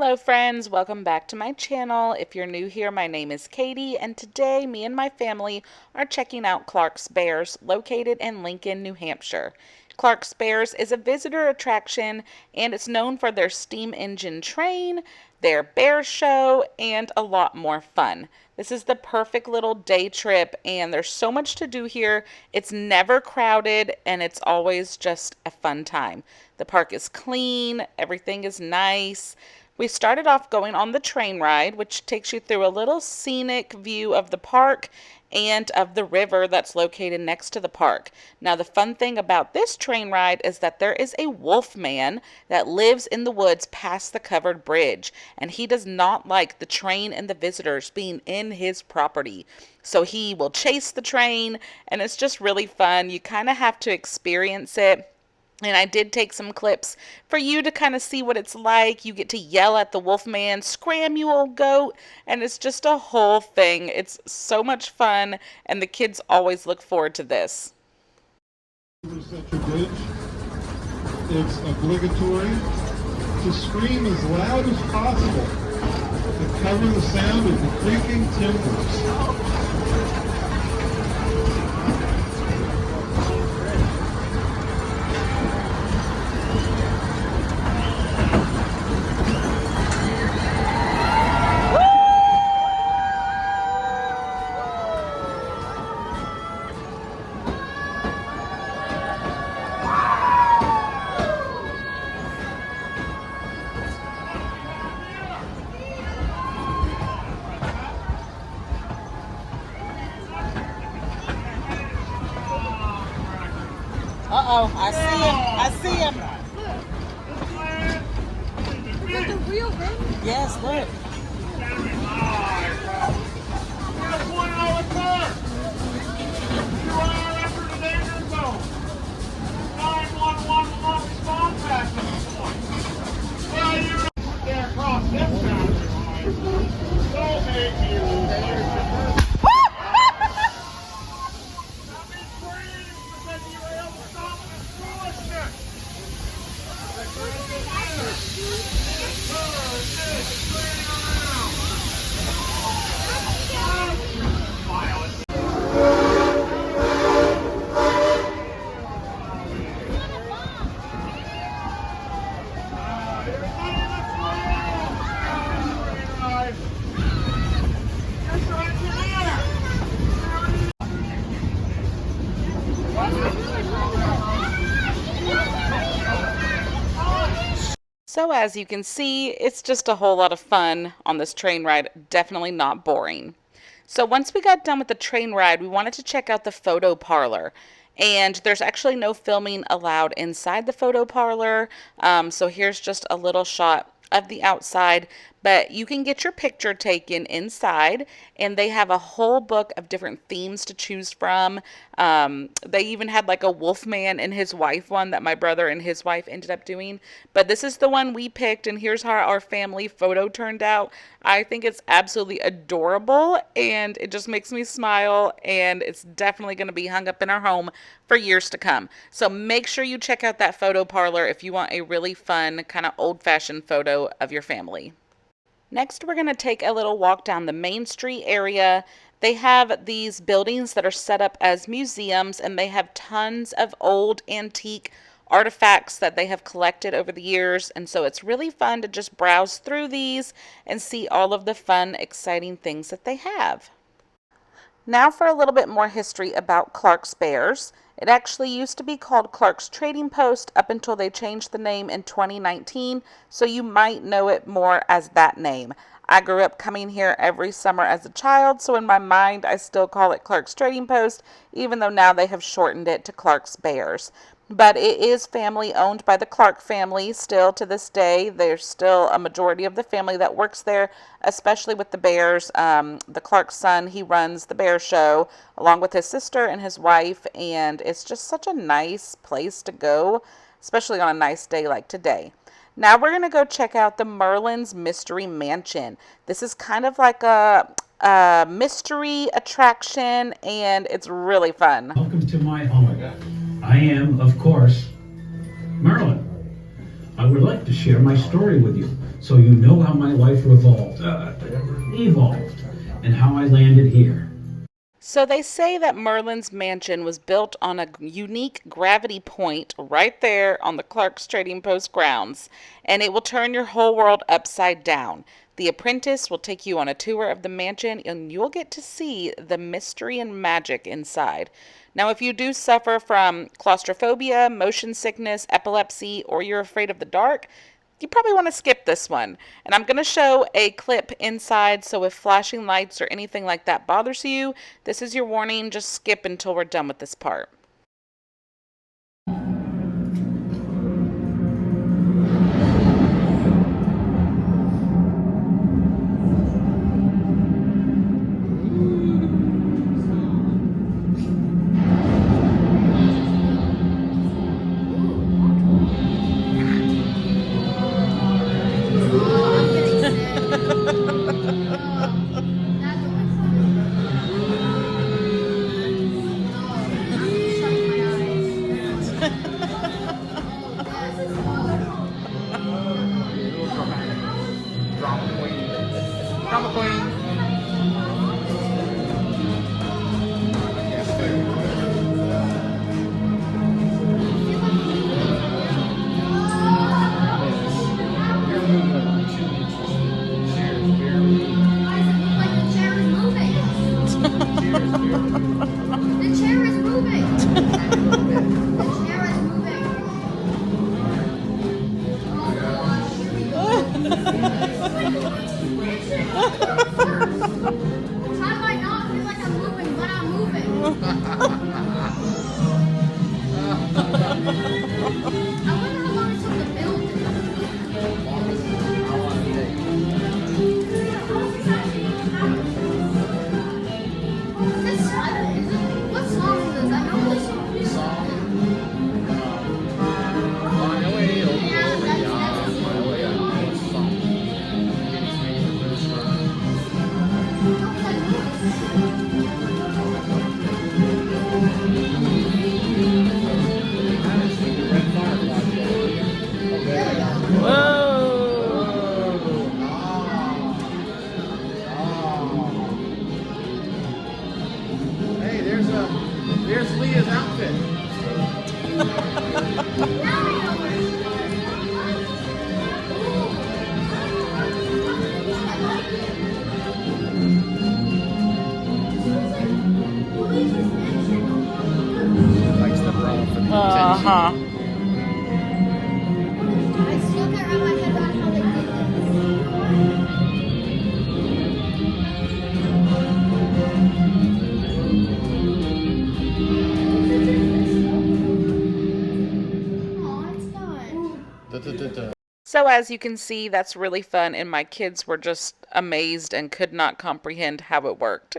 Hello friends, welcome back to my channel. If you're new here, my name is Katie, and today me and my family are checking out Clark's Bears, located in Lincoln, New Hampshire. Clark's Bears is a visitor attraction, and it's known for their steam engine train, their bear show, and a lot more fun. This is the perfect little day trip, and there's so much to do here. It's never crowded, and it's always just a fun time. The park is clean, everything is nice. We started off going on the train ride, which takes you through a little scenic view of the park and of the river that's located next to the park. Now, the fun thing about this train ride is that there is a Wolfman that lives in the woods past the covered bridge, and he does not like the train and the visitors being in his property. So he will chase the train, and it's just really fun. You kind of have to experience it. And I did take some clips for you to kind of see what it's like. You get to yell at the Wolfman, "Scram, you old goat," and it's just a whole thing. It's so much fun, and the kids always look forward to this. Bridge. It's obligatory to scream as loud as possible to cover the sound of the creaking timbers. Uh-oh, I see him. Is that the real thing? Yes, look. So as you can see, it's just a whole lot of fun on this train ride, definitely not boring. So once we got done with the train ride, we wanted to check out the photo parlor. And there's actually no filming allowed inside the photo parlor. So here's just a little shot of the outside, but you can get your picture taken inside, and they have a whole book of different themes to choose from. They even had like a Wolfman and his wife one that my brother and his wife ended up doing, but this is the one we picked, and here's how our family photo turned out. I think it's absolutely adorable, and it just makes me smile, and it's definitely going to be hung up in our home for years to come. So make sure you check out that photo parlor if you want a really fun kind of old-fashioned photo of your family. Next, we're going to take a little walk down the Main Street area. They have these buildings that are set up as museums, and they have tons of old antique artifacts that they have collected over the years, and so it's really fun to just browse through these and see all of the fun, exciting things that they have. Now for a little bit more history about Clark's Bears. It actually used to be called Clark's Trading Post up until they changed the name in 2019, so you might know it more as that name. I grew up coming here every summer as a child, so in my mind I still call it Clark's Trading Post, even though now they have shortened it to Clark's Bears. But it is family owned by the Clark family still to this day. There's still a majority of the family that works there, especially with the Bears. The Clark son, he runs the Bear Show along with his sister and his wife, and it's just such a nice place to go, especially on a nice day like today. Now we're going to go check out the Merlin's Mystery Mansion. This is kind of like a mystery attraction, and it's really fun. Welcome to my home. I am, of course, Merlin. I would like to share my story with you. So you know how my life evolved, and how I landed here. So they say that Merlin's mansion was built on a unique gravity point right there on the Clark's Trading Post grounds, and it will turn your whole world upside down. The apprentice will take you on a tour of the mansion, and you'll get to see the mystery and magic inside. Now, if you do suffer from claustrophobia, motion sickness, epilepsy, or you're afraid of the dark, you probably want to skip this one. And I'm going to show a clip inside, so if flashing lights or anything like that bothers you, this is your warning. Just skip until we're done with this part. There's Leah's outfit. Likes the bra for the Uh-huh. I still can't wrap my head around how they did this. Aw, it's done. So as you can see, that's really fun, and my kids were just amazed and could not comprehend how it worked.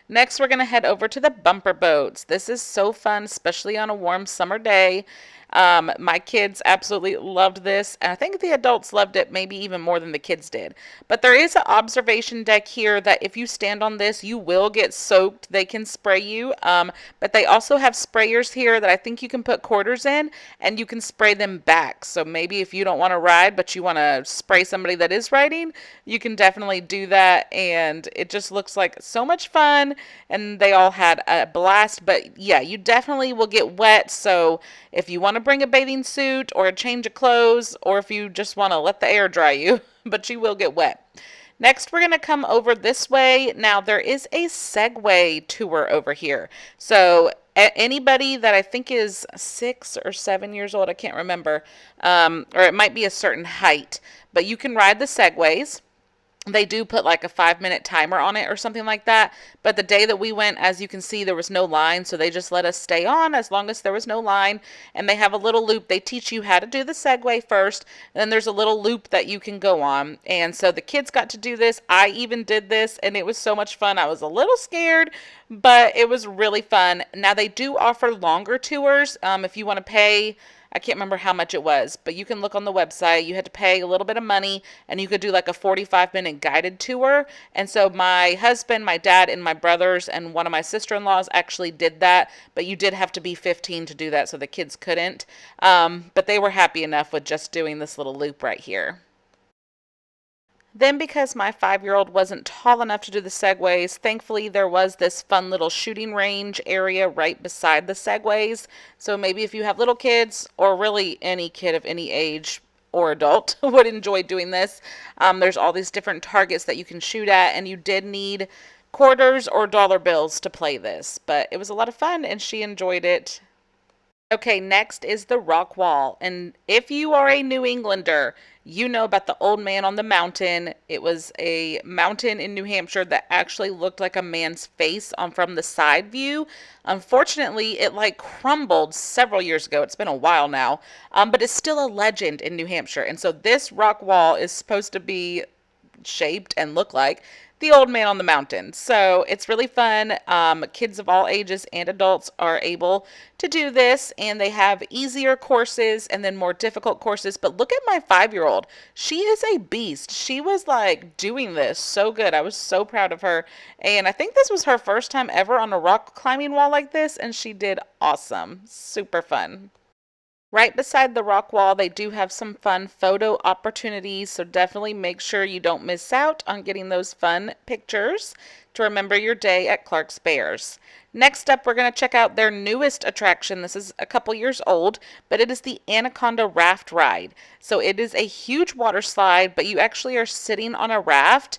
Next, we're going to head over to the bumper boats. This is so fun, especially on a warm summer day. My kids absolutely loved this, and I think the adults loved it maybe even more than the kids did. But there is an observation deck here that if you stand on this, you will get soaked. They can spray you, but they also have sprayers here that I think you can put quarters in, and you can spray them back. So maybe if you don't want to ride, but you want to spray somebody that is riding, you can definitely do that, and it just looks like so much fun, and they all had a blast. But yeah, you definitely will get wet, so if you want to bring a bathing suit or a change of clothes, or if you just want to let the air dry you, but you will get wet. Next, we're going to come over this way. Now, there is a Segway tour over here. So anybody that I think is 6 or 7 years old, I can't remember, or it might be a certain height, but you can ride the Segways. They do put like a 5-minute timer on it or something like that. But the day that we went, as you can see, there was no line. So they just let us stay on as long as there was no line. And they have a little loop. They teach you how to do the Segway first. And then there's a little loop that you can go on. And so the kids got to do this. I even did this, and it was so much fun. I was a little scared, but it was really fun. Now they do offer longer tours. If you want to pay, I can't remember how much it was, but you can look on the website. You had to pay a little bit of money, and you could do like a 45-minute guided tour. And so my husband, my dad, and my brothers, and one of my sister-in-laws actually did that, but you did have to be 15 to do that, so the kids couldn't. But they were happy enough with just doing this little loop right here. Then, because my 5-year-old wasn't tall enough to do the Segways, thankfully there was this fun little shooting range area right beside the Segways. So maybe if you have little kids, or really any kid of any age or adult would enjoy doing this, there's all these different targets that you can shoot at, and you did need quarters or dollar bills to play this. But it was a lot of fun, and she enjoyed it. Okay, next is the rock wall. And if you are a New Englander, you know about the Old Man on the Mountain. It was a mountain in New Hampshire that actually looked like a man's face from the side view. Unfortunately, it like crumbled several years ago. It's been a while now, but it's still a legend in New Hampshire. And so this rock wall is supposed to be shaped and look like the Old Man on the Mountain. So it's really fun. Kids of all ages and adults are able to do this, and they have easier courses and then more difficult courses. But look at my 5-year-old. She is a beast. She was like doing this so good. I was so proud of her. And I think this was her first time ever on a rock climbing wall like this, and she did awesome. Super fun. Right beside the rock wall, they do have some fun photo opportunities, so definitely make sure you don't miss out on getting those fun pictures to remember your day at Clark's Bears. Next up, we're going to check out their newest attraction. This is a couple years old, but it is the Anaconda Raft Ride. So it is a huge water slide, but you actually are sitting on a raft.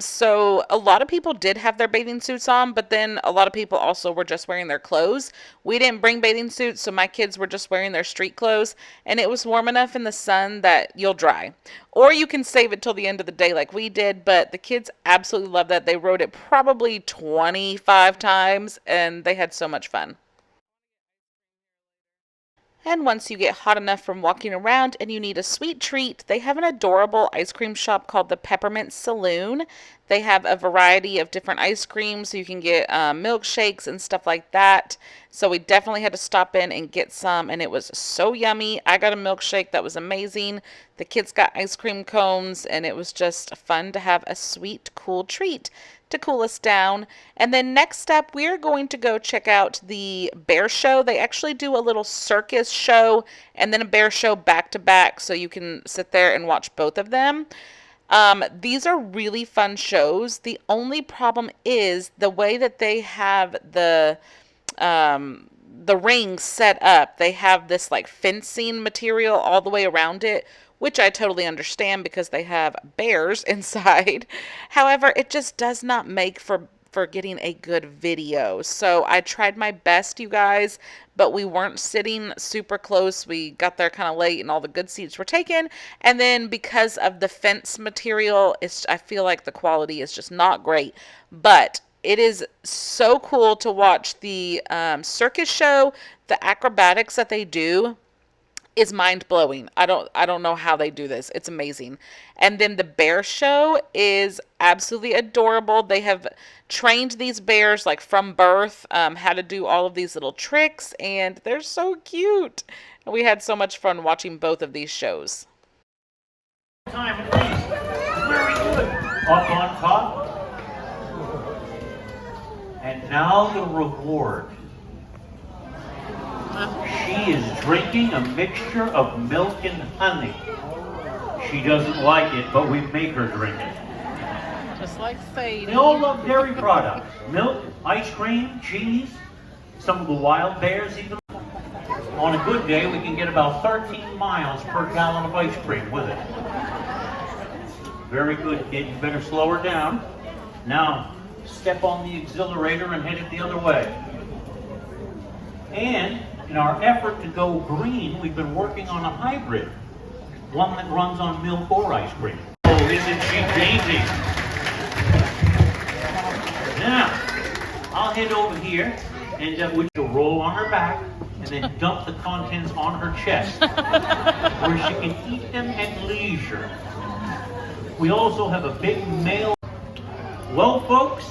So a lot of people did have their bathing suits on, but then a lot of people also were just wearing their clothes. We didn't bring bathing suits, so my kids were just wearing their street clothes, and it was warm enough in the sun that you'll dry. Or you can save it till the end of the day like we did, but the kids absolutely loved that. They rode it probably 25 times, and they had so much fun. And once you get hot enough from walking around and you need a sweet treat, they have an adorable ice cream shop called the Peppermint Saloon. They have a variety of different ice creams, so you can get milkshakes and stuff like that. So we definitely had to stop in and get some, and it was so yummy. I got a milkshake that was amazing. The kids got ice cream cones, and it was just fun to have a sweet, cool treat to cool us down. And then next up, we are going to go check out the bear show. They actually do a little circus show and then a bear show back to back, so you can sit there and watch both of them. These are really fun shows. The only problem is the way that they have the ring set up. They have this like fencing material all the way around it, which I totally understand because they have bears inside. However, it just does not make for getting a good video. So I tried my best, you guys, but we weren't sitting super close. We got there kind of late and all the good seats were taken. And then because of the fence material, I feel like the quality is just not great. But it is so cool to watch the circus show. The acrobatics that they do is mind-blowing. I don't know how they do this. It's amazing. And then the bear show is absolutely adorable. They have trained these bears like from birth, how to do all of these little tricks, and they're so cute. And we had so much fun watching both of these shows. Time and pace. Very good. Up on top. And now the reward. She is drinking a mixture of milk and honey. She doesn't like it, but we make her drink it. Just like Sadie. They all love dairy products. Milk, ice cream, cheese, some of the wild bears even. On a good day, we can get about 13 miles per gallon of ice cream with it. Very good, kid. You better slow her down. Now, step on the exhilarator and head it the other way. And in our effort to go green, we've been working on a hybrid, one that runs on milk or ice cream. Oh, isn't she dainty? Now, I'll head over here and we will roll on her back and then dump the contents on her chest, where she can eat them at leisure. We also have a big male. Well, folks,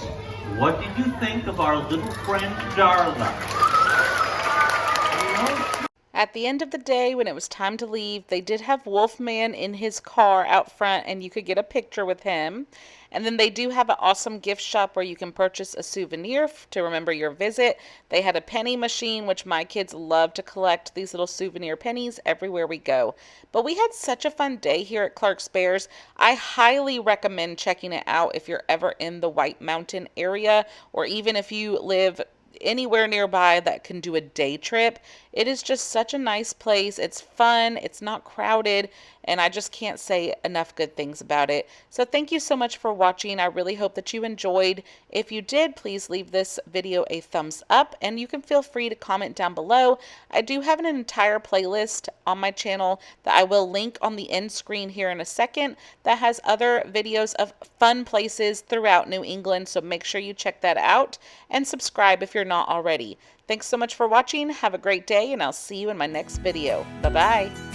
what did you think of our little friend Darla? At the end of the day, when it was time to leave, they did have Wolfman in his car out front, and you could get a picture with him. And then they do have an awesome gift shop where you can purchase a souvenir to remember your visit. They had a penny machine, which my kids love to collect these little souvenir pennies everywhere we go. But we had such a fun day here at Clark's Bears. I highly recommend checking it out if you're ever in the White Mountain area, or even if you live anywhere nearby that can do a day trip. It is just such a nice place. It's fun, it's not crowded, and I just can't say enough good things about it. So thank you so much for watching. I really hope that you enjoyed. If you did, please leave this video a thumbs up, and you can feel free to comment down below. I do have an entire playlist on my channel that I will link on the end screen here in a second that has other videos of fun places throughout New England, so make sure you check that out and subscribe if you're not already. Thanks so much for watching. Have a great day, and I'll see you in my next video. Bye-bye.